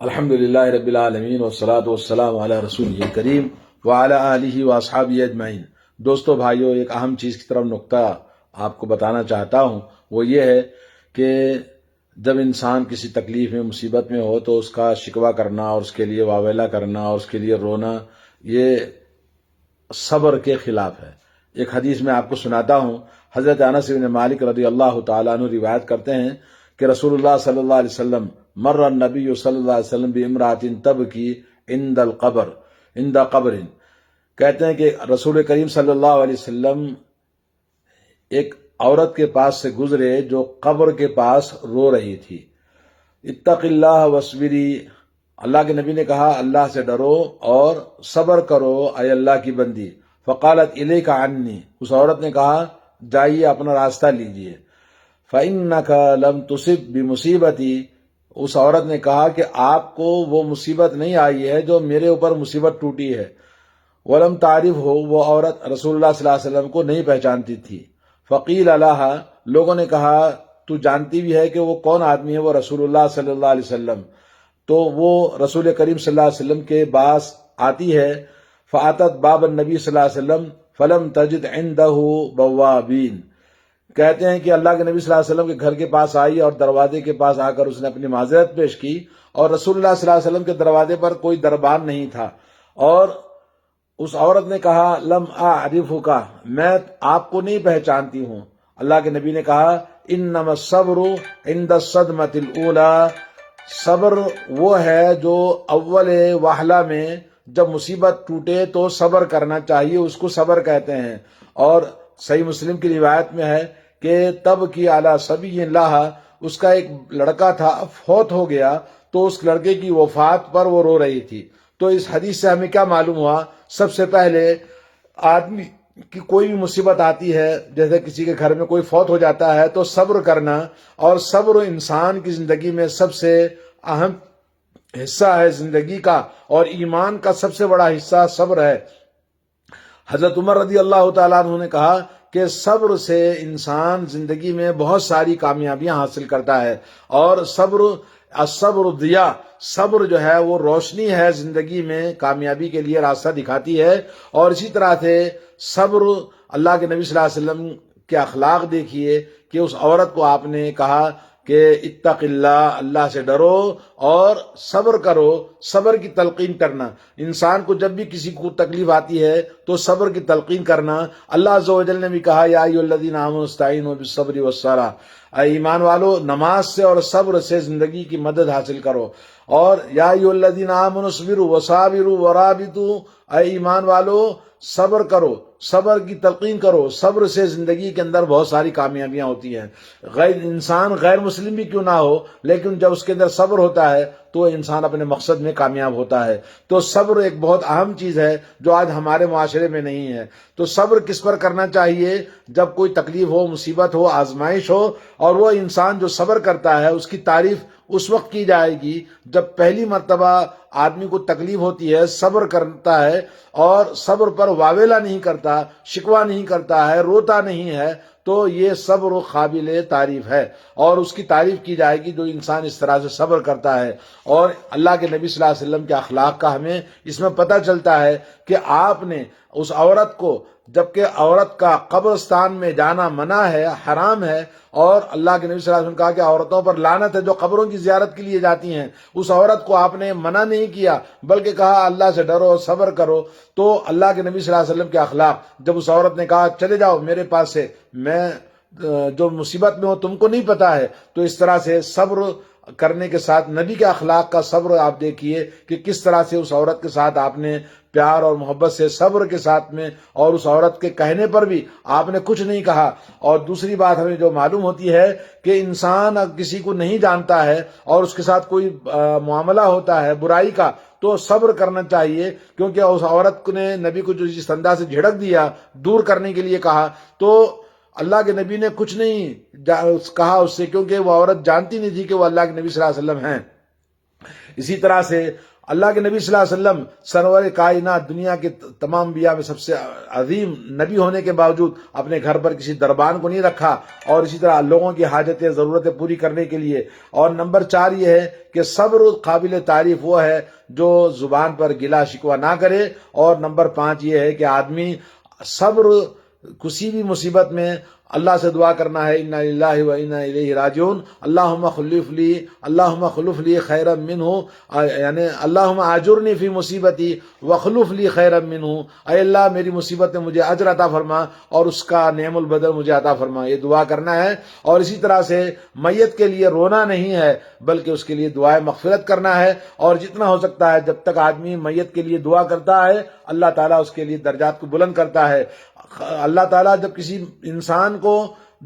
الحمد للہ رب العالمین والصلاة والسلام علی رسول کریم وعلی آلہ واصحابہ اجمعین۔ دوستو بھائیو، ایک اہم چیز کی طرف نقطہ آپ کو بتانا چاہتا ہوں، وہ یہ ہے کہ جب انسان کسی تکلیف میں مصیبت میں ہو تو اس کا شکوہ کرنا اور اس کے لیے واویلا کرنا اور اس کے لیے رونا، یہ صبر کے خلاف ہے۔ ایک حدیث میں آپ کو سناتا ہوں، حضرت انس بن مالک رضی اللہ تعالیٰ عنہ روایت کرتے ہیں کہ رسول اللہ صلی اللہ علیہ وسلم مر النبی صلی اللہ علیہ وسلم بامرأۃ تبکی عند قبر، کہتے ہیں کہ رسول کریم صلی اللہ علیہ وسلم ایک عورت کے پاس سے گزرے جو قبر کے پاس رو رہی تھی۔ اتق اللہ وصبری، اللہ کے نبی نے کہا اللہ سے ڈرو اور صبر کرو اے اللہ کی بندی۔ فقالت الیک عنی، اس عورت نے کہا جائیے اپنا راستہ لیجئے۔ فإنک لم تصب بمصیبتی، اس عورت نے کہا کہ آپ کو وہ مصیبت نہیں آئی ہے جو میرے اوپر مصیبت ٹوٹی ہے۔ ولم تعرف ہو، وہ عورت رسول اللہ صلی اللہ علیہ وسلم کو نہیں پہچانتی تھی۔ فقیل لها، لوگوں نے کہا تو جانتی بھی ہے کہ وہ کون آدمی ہے؟ وہ رسول اللہ صلی اللہ علیہ وسلم۔ تو وہ رسول کریم صلی اللہ علیہ وسلم کے پاس آتی ہے۔ فاتت باب النبی صلی اللہ علیہ وسلم فلم تجد عنده بوابین، کہتے ہیں کہ اللہ کے نبی صلی اللہ علیہ وسلم کے گھر کے پاس آئی اور دروازے کے پاس آ کر اس نے اپنی معذرت پیش کی، اور رسول اللہ صلی اللہ علیہ وسلم کے دروازے پر کوئی دربان نہیں تھا۔ اور اس عورت نے کہا لم اعرفک، میں آپ کو نہیں پہچانتی ہوں۔ اللہ کے نبی نے کہا انما الصبر عند الصدمۃ الاولى، صبر وہ ہے جو اول وہلہ میں جب مصیبت ٹوٹے تو صبر کرنا چاہیے، اس کو صبر کہتے ہیں۔ اور صحیح مسلم کی روایت میں ہے کہ تب کی اعلیٰ صبی اللہ، اس کا ایک لڑکا تھا فوت ہو گیا تو اس لڑکے کی وفات پر وہ رو رہی تھی۔ تو اس حدیث سے ہمیں کیا معلوم ہوا؟ سب سے پہلے آدمی کی کوئی بھی مصیبت آتی ہے، جیسے کسی کے گھر میں کوئی فوت ہو جاتا ہے تو صبر کرنا، اور صبر انسان کی زندگی میں سب سے اہم حصہ ہے زندگی کا، اور ایمان کا سب سے بڑا حصہ صبر ہے۔ حضرت عمر رضی اللہ تعالیٰ عنہ نے کہا کہ صبر سے انسان زندگی میں بہت ساری کامیابیاں حاصل کرتا ہے، اور الصبر ضیاء، صبر جو ہے وہ روشنی ہے زندگی میں، کامیابی کے لیے راستہ دکھاتی ہے۔ اور اسی طرح سے صبر، اللہ کے نبی صلی اللہ علیہ وسلم کے اخلاق دیکھیے کہ اس عورت کو آپ نے کہا کہ اتق اللہ، اللہ سے ڈرو اور صبر کرو، صبر کی تلقین کرنا۔ انسان کو جب بھی کسی کو تکلیف آتی ہے تو صبر کی تلقین کرنا۔ اللہ عز و جل نے بھی کہا یا ایھا الذین آمنوا استعینوا بالصبر والصلاۃ، اے ایمان والو نماز سے اور صبر سے زندگی کی مدد حاصل کرو۔ اور یا ایھا الذین آمنوا اصبروا وصابروا ورابطوا، اے ایمان والو صبر کرو، صبر کی تلقین کرو، صبر سے زندگی کے اندر بہت ساری کامیابیاں ہوتی ہیں۔ انسان غیر مسلم بھی کیوں نہ ہو، لیکن جب اس کے اندر صبر ہوتا ہے تو انسان اپنے مقصد میں کامیاب ہوتا ہے۔ تو صبر ایک بہت اہم چیز ہے جو آج ہمارے معاشرے میں نہیں ہے۔ تو صبر کس پر کرنا چاہیے؟ جب کوئی تکلیف ہو، مصیبت ہو، آزمائش ہو، اور وہ انسان جو صبر کرتا ہے اس کی تعریف اس وقت کی جائے گی جب پہلی مرتبہ آدمی کو تکلیف ہوتی ہے، صبر کرتا ہے اور صبر پر واویلا نہیں کرتا، شکوہ نہیں کرتا ہے، روتا نہیں ہے، تو یہ صبر قابل تعریف ہے، اور اس کی تعریف کی جائے گی جو انسان اس طرح سے صبر کرتا ہے۔ اور اللہ کے نبی صلی اللہ علیہ وسلم کے اخلاق کا ہمیں اس میں پتہ چلتا ہے کہ آپ نے اس عورت کو، جبکہ عورت کا قبرستان میں جانا منع ہے، حرام ہے، اور اللہ کے نبی صلی اللہ علیہ وسلم نے کہا کہ عورتوں پر لعنت ہے جو قبروں کی زیارت کے لیے جاتی ہیں، اس عورت کو آپ نے منع نہیں کیا بلکہ کہا اللہ سے ڈرو، صبر کرو۔ تو اللہ کے نبی صلی اللہ علیہ وسلم کے اخلاق، جب اس عورت نے کہا چلے جاؤ میرے پاس سے، میں جو مصیبت میں ہوں تم کو نہیں پتا ہے، تو اس طرح سے صبر کرنے کے ساتھ نبی کے اخلاق کا صبر آپ دیکھیے کہ کس طرح سے اس عورت کے ساتھ آپ نے پیار اور محبت سے، صبر کے ساتھ میں، اور اس عورت کے کہنے پر بھی آپ نے کچھ نہیں کہا۔ اور دوسری بات ہمیں جو معلوم ہوتی ہے کہ انسان کسی کو نہیں جانتا ہے اور اس کے ساتھ کوئی معاملہ ہوتا ہے برائی کا تو صبر کرنا چاہیے، کیونکہ اس عورت نے نبی کو جو جس انداز سے جھڑک دیا، دور کرنے کے لیے کہا، تو اللہ کے نبی نے کچھ نہیں کہا اس سے، کیونکہ وہ عورت جانتی نہیں تھی کہ وہ اللہ کے نبی صلی اللہ علیہ وسلم ہیں۔ اسی طرح سے اللہ کے نبی صلی اللہ علیہ وسلم سرور کائنات، دنیا کے تمام انبیاء میں سب سے عظیم نبی ہونے کے باوجود اپنے گھر پر کسی دربان کو نہیں رکھا، اور اسی طرح لوگوں کی حاجتیں ضرورتیں پوری کرنے کے لیے۔ اور نمبر 4 یہ ہے کہ صبر قابل تعریف وہ ہے جو زبان پر گلا شکوہ نہ کرے، اور نمبر 5 یہ ہے کہ آدمی صبر کسی بھی مصیبت میں اللہ سے دعا کرنا ہے، انا للہ و انا الیہ راجعون، اللہم خلف لی خیرا منہ، یعنی اللہم اجرنی فی مصیبتی وخلف لی خیرا منہ، اے اللہ میری مصیبت میں مجھے اجر عطا فرما اور اس کا نعم البدل مجھے عطا فرما، یہ دعا کرنا ہے۔ اور اسی طرح سے میت کے لیے رونا نہیں ہے بلکہ اس کے لیے دعائے مغفرت کرنا ہے، اور جتنا ہو سکتا ہے جب تک آدمی میت کے لیے دعا کرتا ہے اللہ تعالیٰ اس کے لیے درجات کو بلند کرتا ہے۔ اللہ تعالیٰ جب کسی انسان کو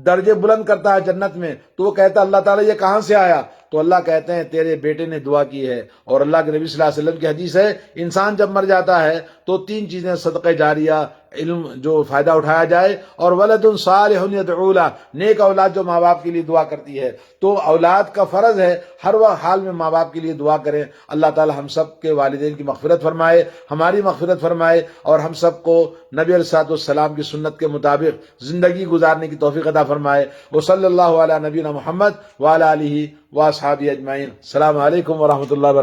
درجے بلند کرتا ہے جنت میں تو وہ کہتا ہے اللہ تعالیٰ یہ کہاں سے آیا؟ تو اللہ کہتے ہیں تیرے بیٹے نے دعا کی ہے۔ اور اللہ کے نبی صلی اللہ علیہ وسلم کی حدیث ہے انسان جب مر جاتا ہے تو 3 چیزیں صدقہ جاریہ، علم جو فائدہ اٹھایا جائے، اور ولد صالح یدعو لہ، نیک اولاد جو ماں باپ کے لیے دعا کرتی ہے۔ تو اولاد کا فرض ہے ہر حال میں ماں باپ کے لیے دعا کریں۔ اللہ تعالی ہم سب کے والدین کی مغفرت فرمائے، ہماری مغفرت فرمائے، اور ہم سب کو نبی علیہ الصلوۃ والسلام کی سنت کے مطابق زندگی گزارنے کی توفیق عطا فرمائے۔ وصلی اللہ علی نبینا محمد وعلی آلہ واصحابہ اجمعین۔ السلام علیکم ورحمۃ اللہ وبرکاتہ۔